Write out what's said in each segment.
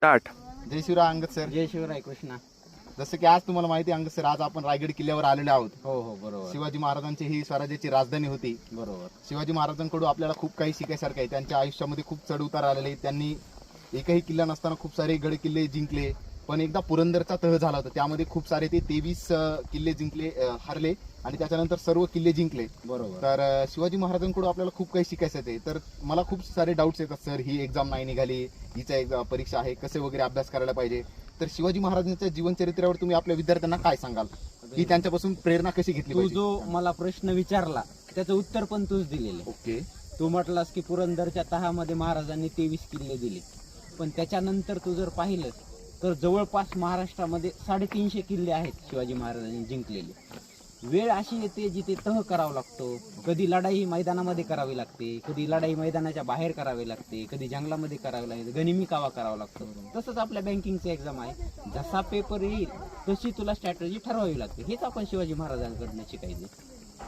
Start. जय Shivray Angad sir. जय शिवराय कृष्णा. जसं की आज तुम्हाला माहिती आहे अंगद सर, आज आपण रायगड किल्ल्यावर आलेले आहोत. हो हो बरोबर. शिवाजी महाराजांची ही स्वराज्याची राजधानी होती. बरोबर. शिवाजी महाराजांकडून आपल्याला खूप काही शिकायसारखं आहे. त्यांच्या आयुष्यामध्ये खूप चढ उतार आलेले आहेत. त्यांनी एकही किल्ला नसताना खूप सारे गड किल्ले जिंकले, पण एकदा पुरंदरचा तह झाला होता, त्यामध्ये खूप सारे ते 23 किल्ले जिंकले, हरले आणि त्याच्यानंतर सर्व किल्ले जिंकले. बरोबर. तर शिवाजी महाराजांकडून आपल्याला खूप काही शिकायचं आहे. तर मला खूप सारे डाऊट्स येतात सर, ही एक्झाम नाही निघाली, हिचा एक्झाम परीक्षा आहे, कसे वगैरे अभ्यास करायला पाहिजे. तर शिवाजी महाराजांच्या जीवनचरित्रावर तुम्ही आपल्या विद्यार्थ्यांना काय सांगाल, की त्यांच्यापासून प्रेरणा कशी घेतली तू पाहिजे? जो मला प्रश्न विचारला त्याचं उत्तर पण तूच दिलेलं. ओके. तू म्हटलास की पुरंदरच्या तहामध्ये महाराजांनी 23 किल्ले दिले, पण त्याच्यानंतर तू जर पाहिलं तर जवळपास महाराष्ट्रामध्ये 350 किल्ले आहेत शिवाजी महाराजांनी जिंकलेले. वेळ अशी येते जिथे तह करावा लागतो. कधी लढाई मैदानामध्ये करावी लागते, कधी लढाई मैदानाच्या बाहेर करावी लागते, कधी जंगलामध्ये करावी लागते, गनिमी कावा करावा लागतो. तसंच आपल्या बँकिंगचं एक्झाम आहे. जसा पेपर येईल तशी तुला स्ट्रॅटेजी ठरवावी लागते. हेच आपण शिवाजी महाराजांकडनं शिकायचं.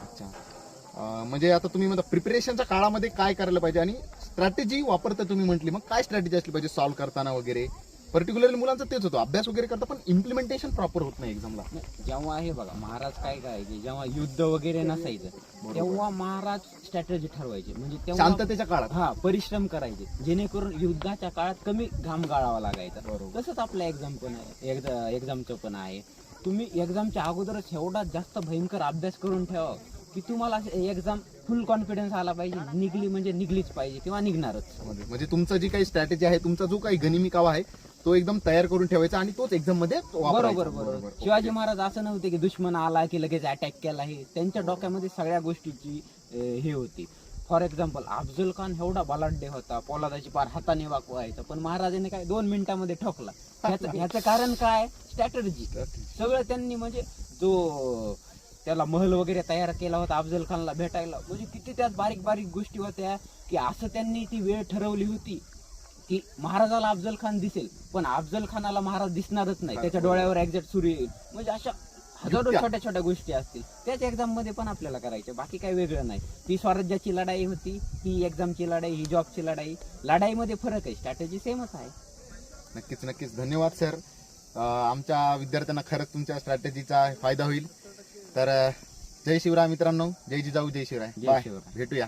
अच्छा. म्हणजे आता तुम्ही म्हणता प्रिपरेशनच्या काळामध्ये काय करायला पाहिजे आणि स्ट्रॅटेजी वापरता तुम्ही म्हटली, मग काय स्ट्रॅटेजी असली पाहिजे सॉल्व्ह करताना वगैरे? पर्टिक्युलरली मुलांचं तेच होतं, अभ्यास वगैरे करता पण इम्प्लिमेंटेशन प्रॉपर होत नाही एक्झामला. जेव्हा हे बघा महाराज काय करायचे, जेव्हा युद्ध वगैरे नसायचं तेव्हा महाराज स्ट्रॅटेजी ठरवायचे. म्हणजे तेव्हा शांततेच्या काळात. हा परिश्रम करायचे, जेणेकरून युद्धाच्या काळात कमी घाम गाळावा लागायचा. बरोबर. तसंच आपल्या एक्झाम पण आहे, एक्झामचं पण आहे. तुम्ही एक्झामच्या अगोदरच एवढा जास्त भयंकर अभ्यास करून ठेवा की तुम्हाला एक्झाम फुल कॉन्फिडन्स आला पाहिजे, निघली म्हणजे निघलीच पाहिजे किंवा निघणारच. म्हणजे तुमचं जी काही स्ट्रॅटेजी आहे, तुमचा जो काही गनिमी कावा आहे तो एकदम तयार करून ठेवायचा आणि तोच एक्झाम मध्ये वापरायचा. बरोबर बरोबर. शिवाजी महाराज असं नव्हते की दुश्मन आला की लगेच अटॅक केला. हे त्यांच्या डोक्यामध्ये सगळ्या गोष्टीची हे होती. फॉर एक्झाम्पल अफजल खान एवढा बलाढ्य होता, पोलादाची पार हाताने वाकवायचा, पण महाराजांनी काय 2 मिनिटांमध्ये ठोकला. ह्याचं कारण काय? स्ट्रॅटेजी. सगळं त्यांनी म्हणजे जो त्याला महल वगैरे तयार केला होता अफजल खानला भेटायला, म्हणजे किती त्यात बारीक बारीक गोष्टी होत्या की असं त्यांनी ती वेळ ठरवली होती की महाराजाला अफजल खान दिसेल पण अफजल खानाला महाराज दिसणारच नाही, त्याच्या डोळ्यावर एक्झॅक्ट सूर्य येईल. म्हणजे अशा हजारो छोट्या छोट्या गोष्टी असतील त्याच एक्झाम मध्ये पण आपल्याला करायच्या, बाकी काही वेगळं नाही. ती स्वराज्याची लढाई होती, ही एक्झामची लढाई, ही जॉबची लढाई. लढाईमध्ये फरक आहे, स्ट्रॅटेजी सेमच आहे. नक्कीच नक्कीच. धन्यवाद सर. आमच्या विद्यार्थ्यांना खरंच तुमच्या स्ट्रॅटेजीचा फायदा होईल. तर जय शिवराय मित्रांनो. जय जिजाऊ, जय शिवराय. जय बाय. शिवराय. भेटूया.